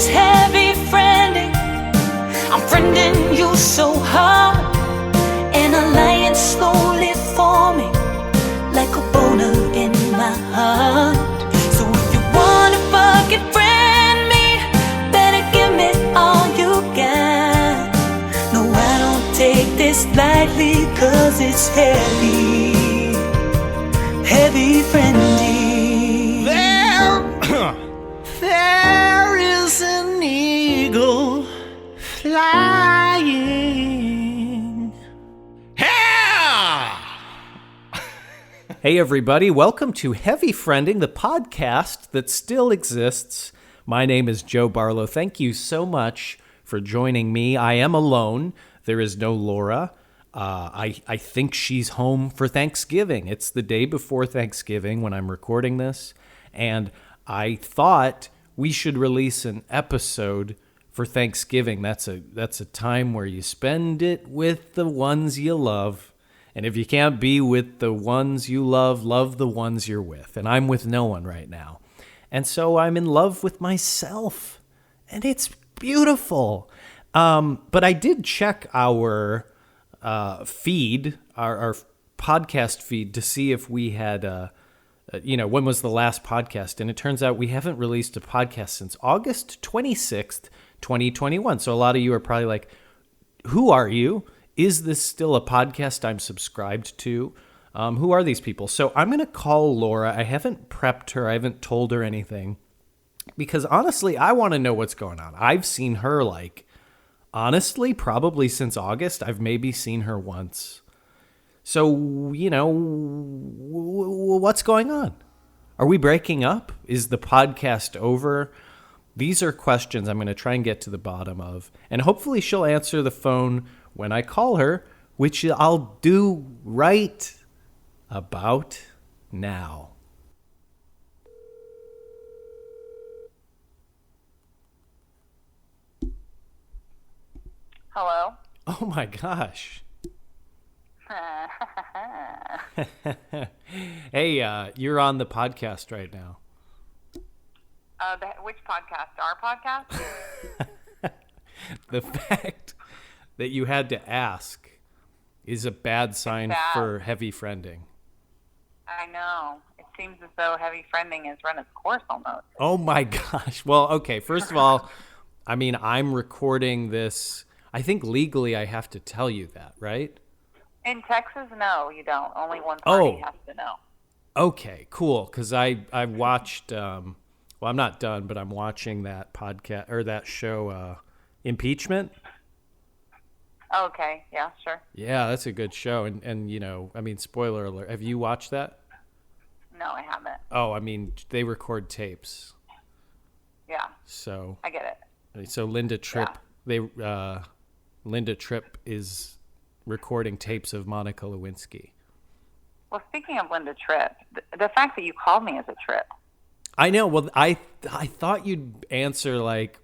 is heavy friending. I'm friending you so hard. An alliance slowly forming like a boner in my heart. So if you wanna fucking friend me, better give me all you got. No, I don't take this lightly, cause it's heavy, heavy friending. There is an eagle flying. Hey everybody, welcome to Heavy Friending, the podcast that still exists. My name is Joe Barlow. Thank you so much for joining me. I am alone. There is no Laura. I think she's home for Thanksgiving. It's the day before Thanksgiving when I'm recording this, and I thought we should release an episode for Thanksgiving. That's a time where you spend it with the ones you love. And if you can't be with the ones you love, love the ones you're with. And I'm with no one right now. And so I'm in love with myself. And it's beautiful. But I did check our feed, our podcast feed, to see if we had, when was the last podcast. And it turns out we haven't released a podcast since August 26th, 2021. So a lot of you are probably like, who are you? Is this still a podcast I'm subscribed to? Who are these people? So I'm going to call Laura. I haven't prepped her. I haven't told her anything. Because honestly, I want to know what's going on. I've seen her honestly, probably since August. I've maybe seen her once. So, what's going on? Are we breaking up? Is the podcast over? These are questions I'm going to try and get to the bottom of. And hopefully she'll answer the phone when I call her, which I'll do right about now. Hello? Oh my gosh. Hey, you're on the podcast right now. Which podcast? Our podcast? The fact that you had to ask is a bad sign for heavy friending. I know. It seems as though heavy friending has run its course almost. Oh my gosh. Well, okay. First of all, I mean, I'm recording this. I think legally I have to tell you that, right? In Texas, no, you don't. Only one party has to know. Okay, cool. Because I watched, well, I'm not done, but I'm watching that podcast or that show, Impeachment. Okay, yeah, sure. Yeah, that's a good show. And I mean, spoiler alert. Have you watched that? No, I haven't. Oh, I mean, they record tapes. Yeah. So I get it. So Linda Tripp, Linda Tripp is recording tapes of Monica Lewinsky. Well, speaking of Linda Tripp, the fact that you called me is a trip. I know. Well, I thought you'd answer like,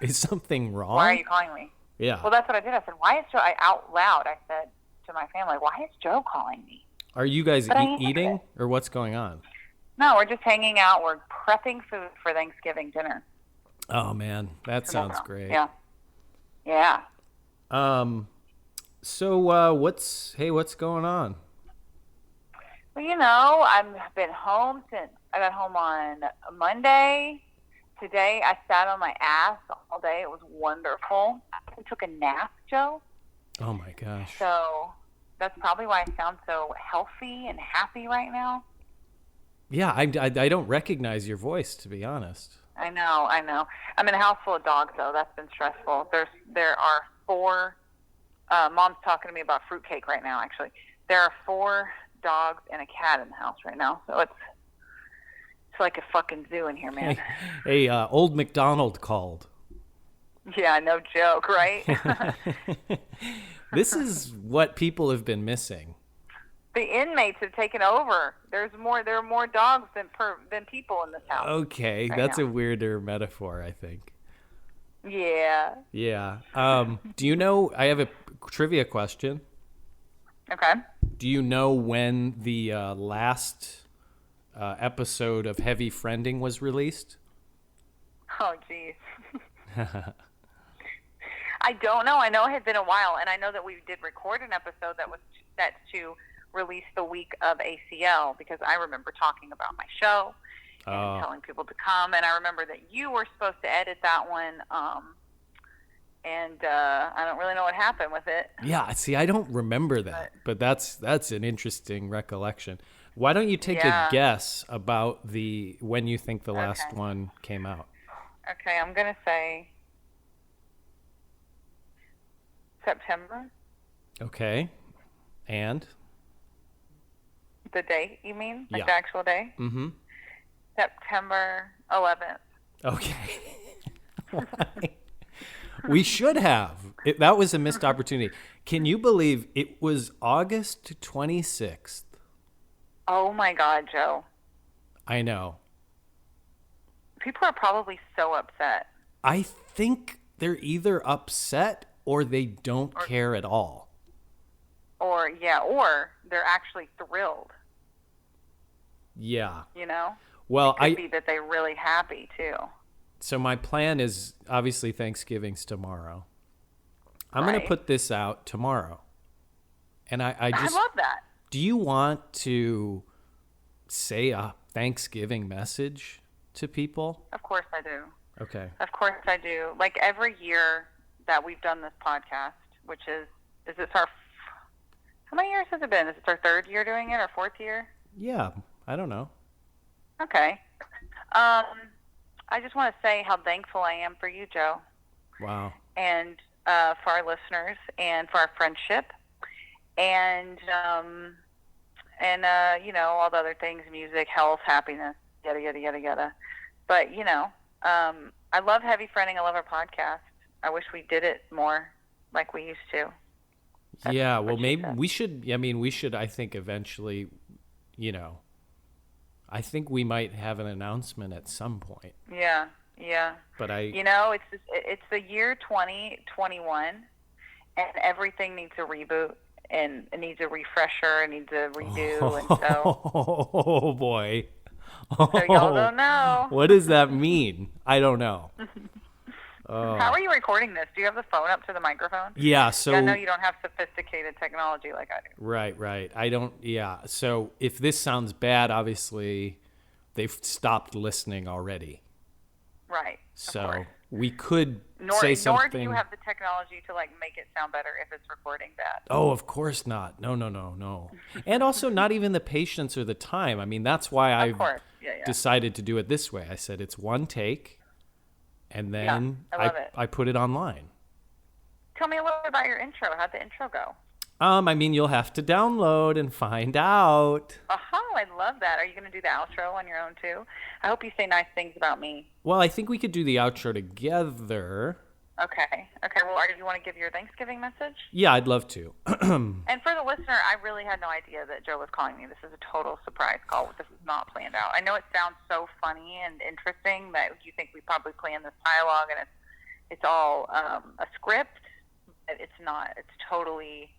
is something wrong? Why are you calling me? Yeah. Well, that's what I did. I said, why is Joe, out loud, I said to my family, why is Joe calling me? Are you guys eating or what's going on? No, we're just hanging out. We're prepping food for Thanksgiving dinner. Oh man, that sounds great. Yeah. Yeah. So what's going on? Well, I've been home since I got home on Monday. Today, I sat on my ass all day. It was wonderful. I took a nap, Joe. Oh, my gosh. So that's probably why I sound so healthy and happy right now. Yeah, I don't recognize your voice, to be honest. I know. I'm in a house full of dogs, though. That's been stressful. There are 4 Mom's talking to me about fruitcake right now, actually. There are 4 dogs and a cat in the house right now, so it's like a fucking zoo in here, man. Hey, old McDonald called. Yeah, no joke, right? This is what people have been missing. The inmates have taken over. There are more dogs than people in this house. Okay, right, that's now a weirder metaphor, I think. Yeah. Yeah. Do you know, I have a trivia question. Okay. Do you know when the last episode of Heavy Friending was released? Oh, geez. I don't know. I know it had been a while, and I know that we did record an episode that was set to release the week of ACL, because I remember talking about my show and telling people to come, and I remember that you were supposed to edit that one, and I don't really know what happened with it. Yeah, see, I don't remember that, but that's an interesting recollection. Why don't you take a guess about when you think the last one came out? Okay, I'm going to say September. Okay. And? The date, you mean? Like Yeah. the actual day? Mm-hmm. September 11th. Okay. Why? We should have. That was a missed opportunity. Can you believe it was August 26th? Oh, my God, Joe. I know. People are probably so upset. I think they're either upset or they don't care at all. Or they're actually thrilled. Yeah. You know? Well, It could be that they're really happy, too. So my plan is, obviously, Thanksgiving's tomorrow. I'm going to put this out tomorrow. And I love that. Do you want to say a Thanksgiving message to people? Of course I do. Okay. Of course I do. Like every year that we've done this podcast, which is this our, how many years has it been? Is this our third year doing it or fourth year? Yeah, I don't know. Okay. I just want to say how thankful I am for you, Joe. Wow. And for our listeners and for our friendship and all the other things, music, health, happiness, yada, yada, yada, yada. But, I love Heavy Friending. I love our podcast. I wish we did it more like we used to. Yeah, well, maybe we should, I think eventually, I think we might have an announcement at some point. Yeah. But it's the year 2021, and everything needs a reboot, and it needs a refresher, it needs a redo, and so. Oh, boy. So y'all don't know. What does that mean? I don't know. How are you recording this? Do you have the phone up to the microphone? Yeah, so. I know you don't have sophisticated technology like I do. Right. I don't, yeah. So if this sounds bad, obviously they've stopped listening already. Right. So we could Nor say something. do you have the technology to make it sound better if it's recording bad. Oh, of course not. No. And also not even the patience or the time. I mean, that's why I've decided to do it this way. I said it's one take, and then I put it online. Tell me a little bit about your intro. How'd the intro go? You'll have to download and find out. I love that. Are you going to do the outro on your own too? I hope you say nice things about me. Well, I think we could do the outro together. Okay. Well, do you want to give your Thanksgiving message? Yeah, I'd love to. And for the listener, I really had no idea that Joe was calling me. This is a total surprise call. This is not planned out. I know it sounds so funny and interesting that you think we probably planned this dialogue and it's all a script, but it's not. It's totally...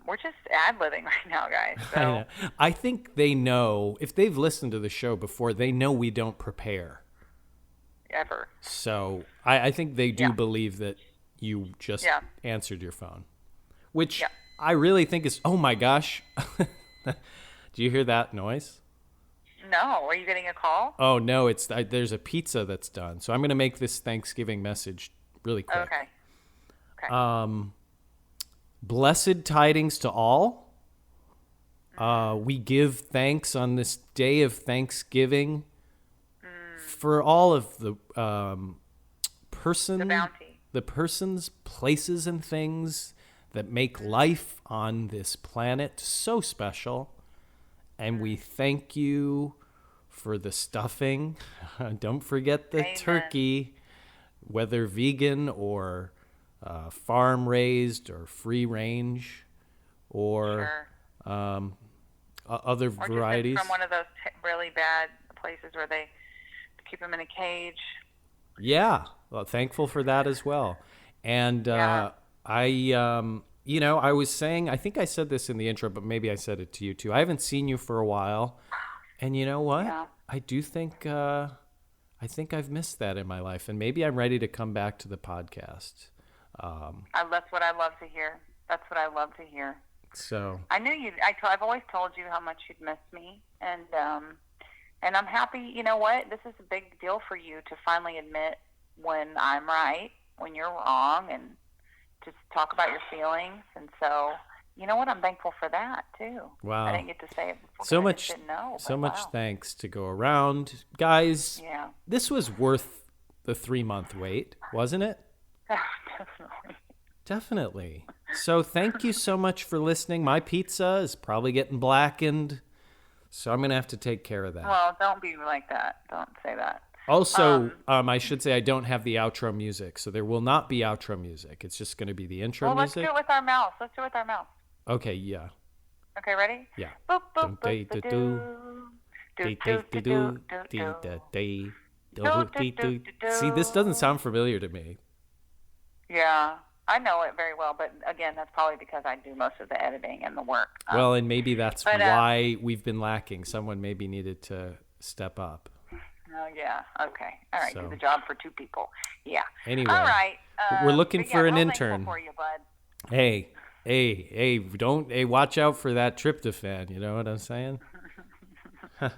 we're just ad-libbing right now, guys. So. I think they know, if they've listened to the show before, they know we don't prepare. Ever. So I think they do believe that you just answered your phone, which I really think is, oh my gosh. Do you hear that noise? No. Are you getting a call? Oh, no. There's a pizza that's done. So I'm going to make this Thanksgiving message really quick. Okay. Blessed tidings to all. We give thanks on this day of Thanksgiving for all of the the persons, places, and things that make life on this planet so special. And we thank you for the stuffing. Don't forget the turkey, whether vegan or farm raised or free range or other varieties. From one of those really bad places where they keep them in a cage. Yeah, well, thankful for that as well. And I was saying, I think I said this in the intro, but maybe I said it to you too. I haven't seen you for a while, and you know what? Yeah. I do think I think I've missed that in my life, and maybe I'm ready to come back to the podcast. That's what I love to hear. That's what I love to hear. So I knew you. I've always told you how much you'd miss me, and I'm happy. You know what? This is a big deal for you to finally admit when I'm right, when you're wrong, and just talk about your feelings. And so, you know what? I'm thankful for that too. Wow. I didn't get to say it before. So 'cause I much, just didn't know, so but much wow. thanks to go around, guys. Yeah. This was worth the 3-month wait, wasn't it? Definitely. Definitely. So thank you so much for listening. My pizza is probably getting blackened, so I'm gonna have to take care of that. Well, don't be like that. Don't say that. Also, I should say I don't have the outro music, so there will not be outro music. It's just going to be the intro Well, let's music. do it with our mouth. Let's do it with our mouth. Okay, yeah. Okay, ready? Yeah. Boop, boop, boop, ba-doo. Do, do, do, do, do, do. See, this doesn't sound familiar to me. Yeah, I know it very well, but again, that's probably because I do most of the editing and the work. Well, and maybe that's but, why we've been lacking. Someone maybe needed to step up. Oh, yeah. Okay. All right. So- Do the job for 2 people. Yeah. Anyway, All right. we're looking but yeah, for an real thankful intern. for you, bud. Hey, watch out for that tryptophan. You know what I'm saying? All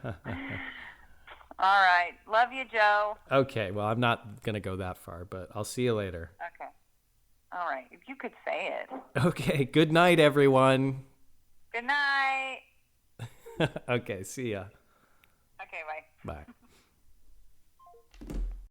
right. Love you, Joe. Okay, well, I'm not going to go that far, but I'll see you later. Okay. All right. If you could say it. Okay, good night, everyone. Good night. Okay, see ya. Okay, bye. Bye.